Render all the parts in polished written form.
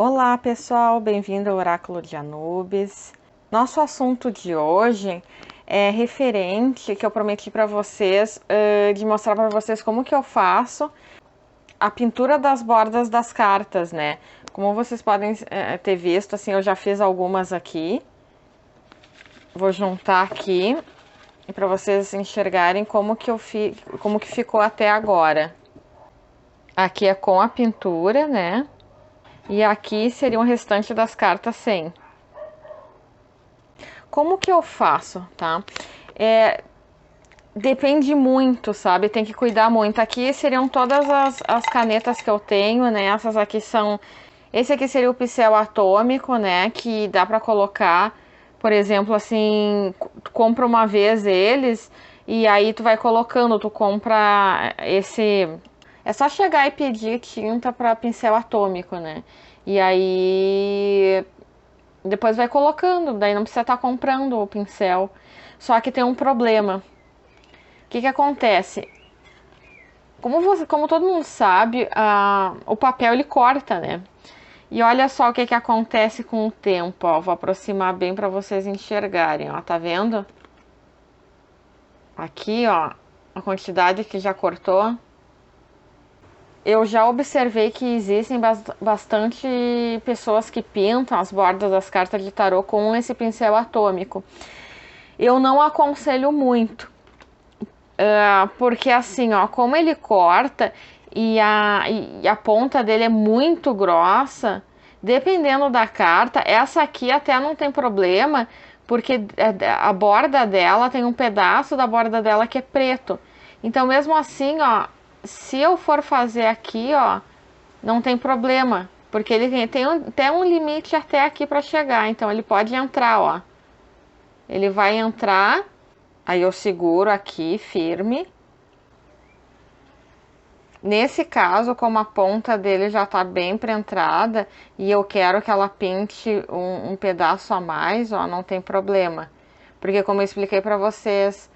Olá pessoal, bem-vindo ao Oráculo de Anubis. Nosso assunto de hoje é referente, que eu prometi para vocês, de mostrar para vocês como que eu faço a pintura das bordas das cartas, né? Como vocês podem ter visto, assim, eu já fiz algumas aqui. Vou juntar aqui para vocês enxergarem como que como que ficou até agora. Aqui é com a pintura, né? E aqui seria o restante das cartas sem. Como que eu faço, tá? Depende muito, sabe? Tem que cuidar muito. Aqui seriam todas as canetas que eu tenho, né? Essas aqui são... Esse aqui seria o pincel atômico, né? Que dá pra colocar, por exemplo, assim... Tu compra uma vez eles e aí tu vai colocando. Tu compra esse... É só chegar e pedir tinta pra pincel atômico, né? E aí... Depois vai colocando, daí não precisa estar comprando o pincel. Só que tem um problema. O que que acontece? Como todo mundo sabe, o papel ele corta, né? E olha só o que que acontece com o tempo, ó. Vou aproximar bem para vocês enxergarem, ó. Tá vendo? Aqui, ó, a quantidade que já cortou. Eu já observei que existem bastante pessoas que pintam as bordas das cartas de tarô com esse pincel atômico. Eu não aconselho muito, porque assim, ó, como ele corta e a ponta dele é muito grossa, dependendo da carta, essa aqui até não tem problema, porque a borda dela tem um pedaço da borda dela que é preto. Então, mesmo assim, ó, se eu for fazer aqui, ó, não tem problema, porque ele tem até um limite até aqui para chegar, então ele pode entrar, ó. Ele vai entrar, aí eu seguro aqui firme. Nesse caso, como a ponta dele já tá bem preentrada e eu quero que ela pinte um pedaço a mais, ó, não tem problema. Porque como eu expliquei para vocês,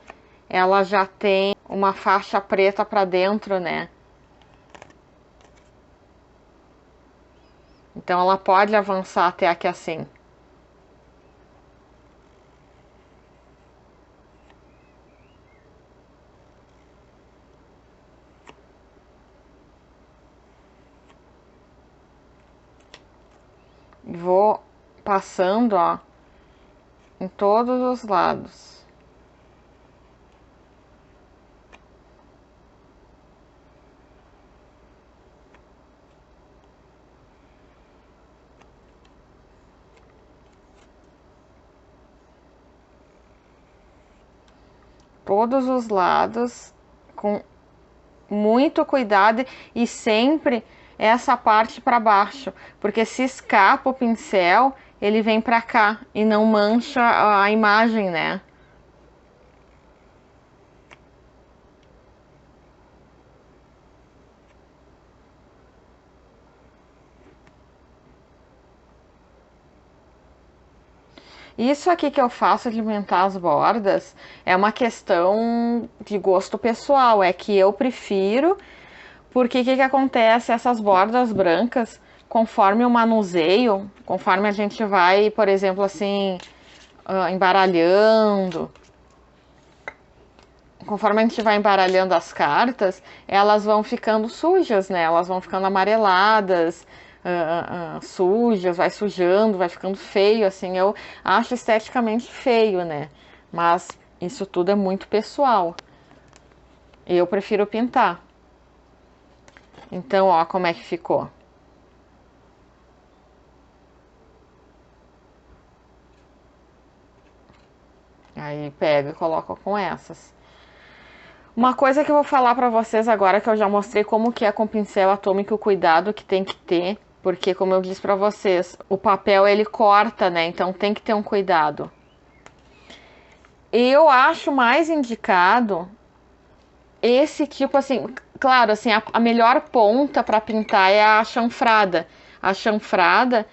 ela já tem uma faixa preta para dentro, né? Então ela pode avançar até aqui assim. Vou passando, ó, em todos os lados. Todos os lados, com muito cuidado e sempre essa parte para baixo, porque se escapa o pincel, ele vem para cá e não mancha a imagem, né? Isso aqui que eu faço de aumentar as bordas é uma questão de gosto pessoal, é que eu prefiro, porque o que que acontece? Essas bordas brancas, conforme o manuseio, conforme a gente vai, por exemplo, assim, embaralhando, conforme a gente vai embaralhando as cartas, elas vão ficando sujas, né? Elas vão ficando amareladas, sujas, vai sujando, vai ficando feio, assim. Eu acho esteticamente feio, né? Mas isso tudo é muito pessoal. Eu prefiro pintar. Então, ó, como é que ficou. Aí pega e coloca com essas. Uma coisa que eu vou falar pra vocês agora, que eu já mostrei como que é com pincel atômico, o cuidado que tem que ter, porque como eu disse pra vocês, o papel ele corta, né? Então tem que ter um cuidado. Eu acho mais indicado esse tipo assim, claro, assim, a melhor ponta pra pintar é a chanfrada. A chanfrada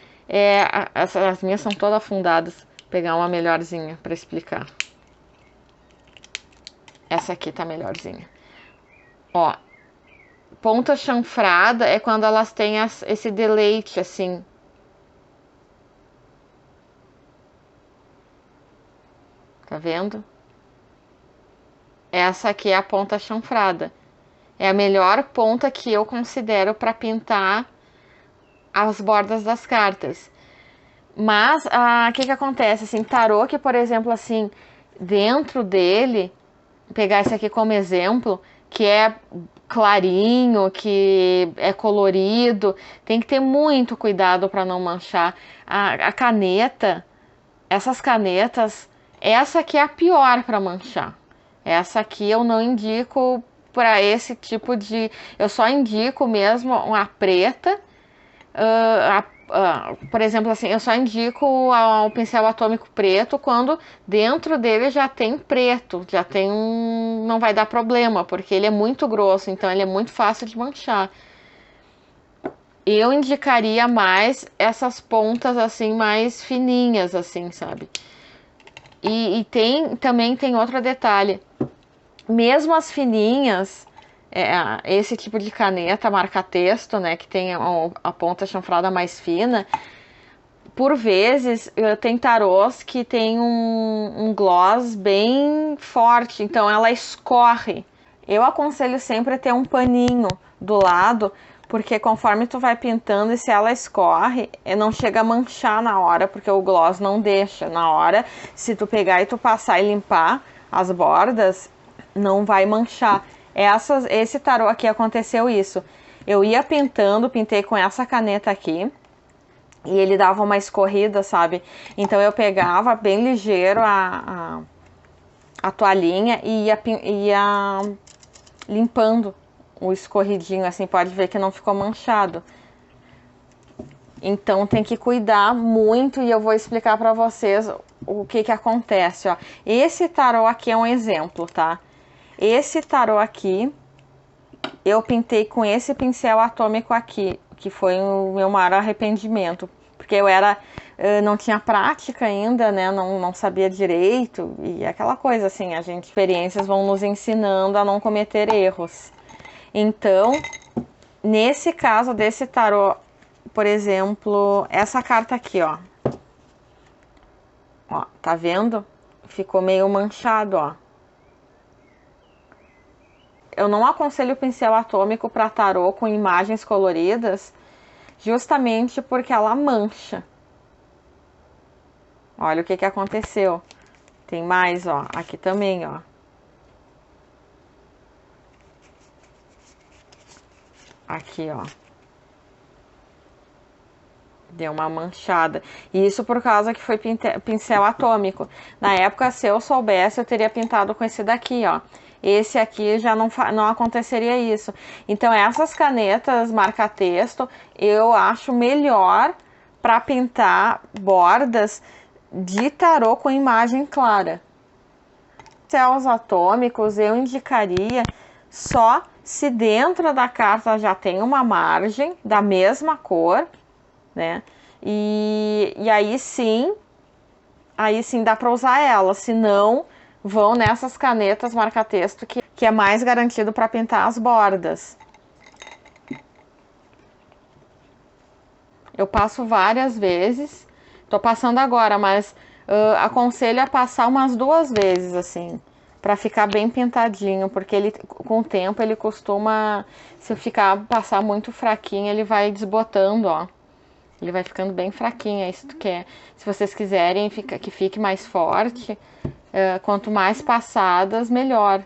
as minhas são todas afundadas. Vou pegar uma melhorzinha pra explicar. Essa aqui tá melhorzinha. Ó, ponta chanfrada é quando elas têm esse deleite, assim. Tá vendo? Essa aqui é a ponta chanfrada. É a melhor ponta que eu considero para pintar as bordas das cartas. Mas, o que que acontece? Assim, tarô que, por exemplo, assim, dentro dele, pegar esse aqui como exemplo, que é clarinho, que é colorido, tem que ter muito cuidado para não manchar. A caneta, essas canetas, essa aqui é a pior para manchar. Essa aqui eu não indico para esse tipo de. Eu só indico mesmo uma preta. Por exemplo, assim, eu só indico o pincel atômico preto quando dentro dele já tem preto, já tem um. Não vai dar problema, porque ele é muito grosso, então ele é muito fácil de manchar. Eu indicaria mais essas pontas assim, mais fininhas, assim, sabe? E também tem outro detalhe. Mesmo as fininhas, esse tipo de caneta marca-texto, né, que tem a ponta chanfrada mais fina, por vezes tem tarôs que tem um gloss bem forte, então ela escorre. Eu aconselho sempre ter um paninho do lado, porque conforme tu vai pintando e se ela escorre, não chega a manchar na hora, porque o gloss não deixa. Na hora, se tu pegar e tu passar e limpar as bordas, não vai manchar. Esse tarô aqui aconteceu isso. Eu ia pintando, pintei com essa caneta aqui, e ele dava uma escorrida, sabe? Então eu pegava bem ligeiro a toalhinha e ia limpando o escorridinho, assim, pode ver que não ficou manchado. Então tem que cuidar muito e eu vou explicar para vocês o que que acontece, ó. Esse tarô aqui é um exemplo, tá? Esse tarô aqui eu pintei com esse pincel atômico aqui, que foi o meu maior arrependimento, porque eu não tinha prática ainda, né? Não sabia direito e aquela coisa assim, experiências vão nos ensinando a não cometer erros. Então, nesse caso desse tarô, por exemplo, essa carta aqui, ó. Ó, tá vendo? Ficou meio manchado, ó. Eu não aconselho o pincel atômico para tarô com imagens coloridas, justamente porque ela mancha. Olha o que que aconteceu. Tem mais, ó. Aqui também, ó. Aqui, ó. Deu uma manchada. E isso por causa que foi pincel atômico. Na época, se eu soubesse, eu teria pintado com esse daqui, ó. Esse aqui já não aconteceria isso. Então, essas canetas marca-texto, eu acho melhor para pintar bordas de tarô com imagem clara. Pincéis atômicos, eu indicaria só se dentro da carta já tem uma margem da mesma cor, né? E aí sim dá para usar ela, se não vão nessas canetas marca-texto que é mais garantido para pintar as bordas. Eu passo várias vezes, tô passando agora, mas aconselho a passar umas 2 vezes assim, para ficar bem pintadinho, porque ele com o tempo ele costuma, se passar muito fraquinho, ele vai desbotando, ó. Ele vai ficando bem fraquinho, é isso que tu quer. Se vocês quiserem que fique mais forte, quanto mais passadas, melhor.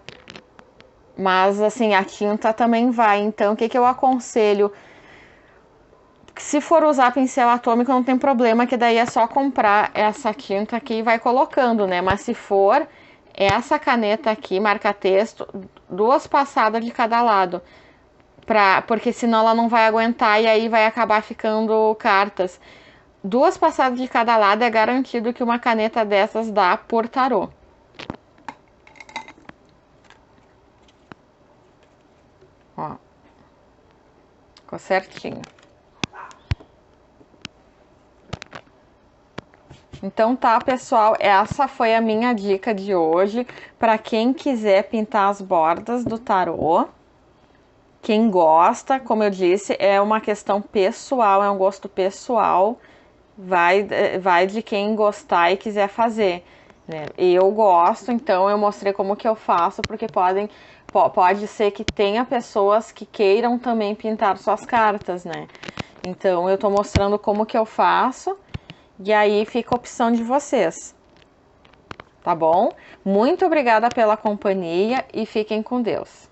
Mas, assim, a tinta também vai. Então, o que que eu aconselho? Se for usar pincel atômico, não tem problema, que daí é só comprar essa tinta aqui e vai colocando, né? Mas se for essa caneta aqui, marca-texto, 2 passadas de cada lado. Porque senão ela não vai aguentar e aí vai acabar ficando cartas. 2 passadas de cada lado é garantido que uma caneta dessas dá por tarô. Ó. Ficou certinho. Então tá, pessoal, essa foi a minha dica de hoje para quem quiser pintar as bordas do tarô. Quem gosta, como eu disse, é uma questão pessoal, é um gosto pessoal, vai de quem gostar e quiser fazer. né? Eu gosto, então eu mostrei como que eu faço, porque pode ser que tenha pessoas que queiram também pintar suas cartas, né? Então eu tô mostrando como que eu faço e aí fica a opção de vocês, tá bom? Muito obrigada pela companhia e fiquem com Deus.